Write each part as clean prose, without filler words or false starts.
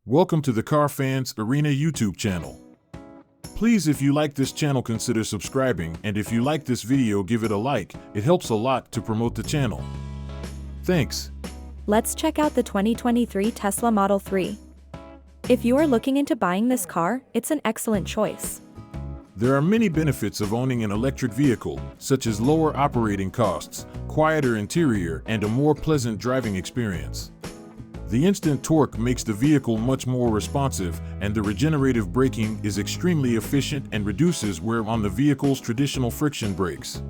Welcome to the Car Fans Arena YouTube channel. Please, if you like this channel, consider subscribing, and if you like this video, give it a like. It helps a lot to promote the channel. Thanks. Let's check out the 2023 Tesla Model 3. If you are looking into buying this car, it's an excellent choice. There are many benefits of owning an electric vehicle, such as lower operating costs, quieter interior, and a more pleasant driving experience. The instant torque makes the vehicle much more responsive, and the regenerative braking is extremely efficient and reduces wear on the vehicle's traditional friction brakes.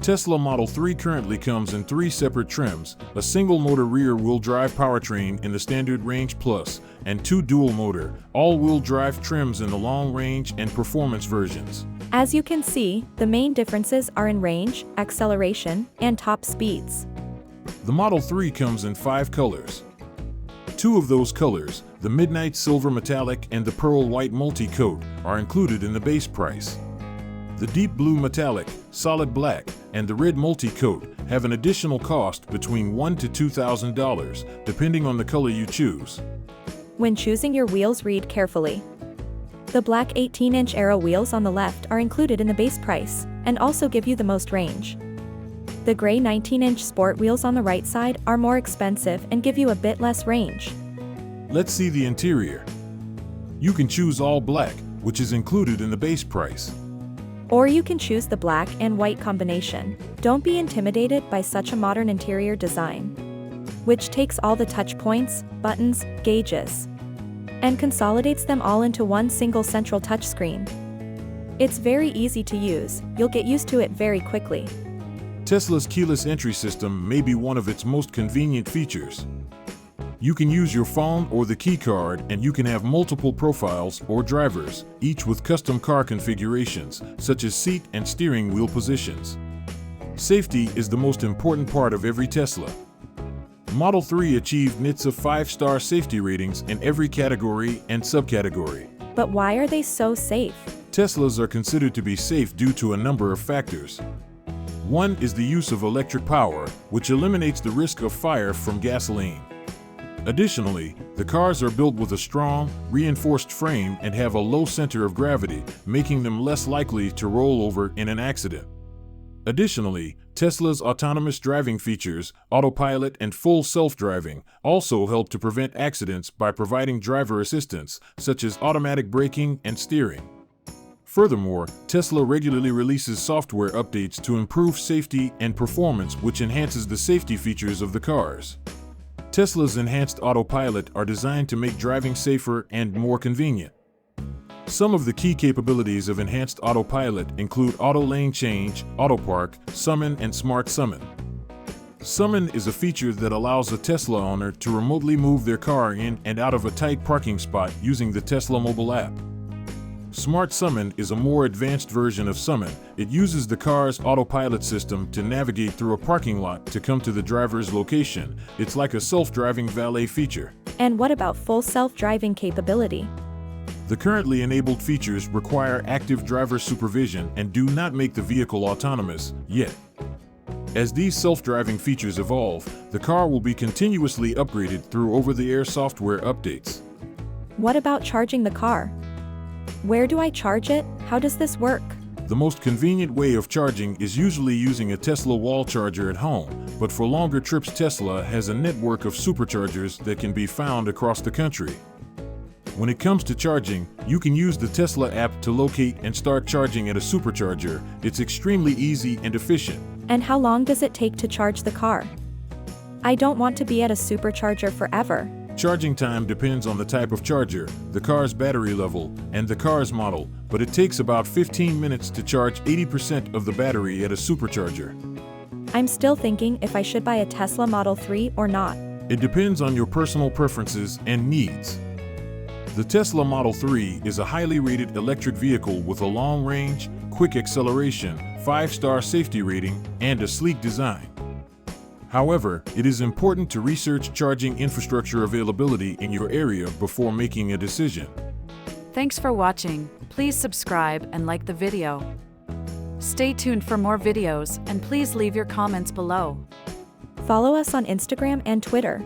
Tesla Model 3 currently comes in 3 separate trims: a single-motor rear-wheel drive powertrain in the standard Range Plus, and 2 dual-motor, all-wheel drive trims in the long-range and performance versions. As you can see, the main differences are in range, acceleration, and top speeds. The Model 3 comes in 5 colors. 2 of those colors, the Midnight Silver Metallic and the Pearl White Multi-Coat, are included in the base price. The Deep Blue Metallic, Solid Black, and the Red Multi-Coat have an additional cost between $1,000 to $2,000, depending on the color you choose. When choosing your wheels, read carefully. The black 18-inch Aero wheels on the left are included in the base price, and also give you the most range. The gray 19-inch Sport wheels on the right side are more expensive and give you a bit less range. Let's see the interior. You can choose all black, which is included in the base price. Or you can choose the black and white combination. Don't be intimidated by such a modern interior design, which takes all the touch points, buttons, gauges, and consolidates them all into one single central touchscreen. It's very easy to use. You'll get used to it very quickly. Tesla's keyless entry system may be one of its most convenient features. You can use your phone or the key card, and you can have multiple profiles or drivers, each with custom car configurations, such as seat and steering wheel positions. Safety is the most important part of every Tesla. Model 3 achieved NHTSA 5-star safety ratings in every category and subcategory. But why are they so safe? Teslas are considered to be safe due to a number of factors. One is the use of electric power, which eliminates the risk of fire from gasoline. Additionally, the cars are built with a strong, reinforced frame and have a low center of gravity, making them less likely to roll over in an accident. Additionally, Tesla's autonomous driving features, autopilot and full self-driving, also help to prevent accidents by providing driver assistance, such as automatic braking and steering. Furthermore, Tesla regularly releases software updates to improve safety and performance, which enhances the safety features of the cars. Tesla's enhanced autopilot are designed to make driving safer and more convenient. Some of the key capabilities of enhanced autopilot include auto lane change, auto park, summon, and smart summon. Summon is a feature that allows a Tesla owner to remotely move their car in and out of a tight parking spot using the Tesla mobile app. Smart Summon is a more advanced version of Summon. It uses the car's autopilot system to navigate through a parking lot to come to the driver's location. It's like a self-driving valet feature. And what about full self-driving capability? The currently enabled features require active driver supervision and do not make the vehicle autonomous yet. As these self-driving features evolve, the car will be continuously upgraded through over-the-air software updates. What about charging the car? Where do I charge it? How does this work? The most convenient way of charging is usually using a Tesla wall charger at home, but for longer trips, Tesla has a network of superchargers that can be found across the country. When it comes to charging, you can use the Tesla app to locate and start charging at a supercharger. It's extremely easy and efficient. And how long does it take to charge the car? I don't want to be at a supercharger forever. Charging time depends on the type of charger, the car's battery level, and the car's model, but it takes about 15 minutes to charge 80% of the battery at a supercharger. I'm still thinking if I should buy a Tesla Model 3 or not. It depends on your personal preferences and needs. The Tesla Model 3 is a highly rated electric vehicle with a long range, quick acceleration, 5-star safety rating, and a sleek design. However, it is important to research charging infrastructure availability in your area before making a decision. Thanks for watching. Please subscribe and like the video. Stay tuned for more videos, and please leave your comments below. Follow us on Instagram and Twitter.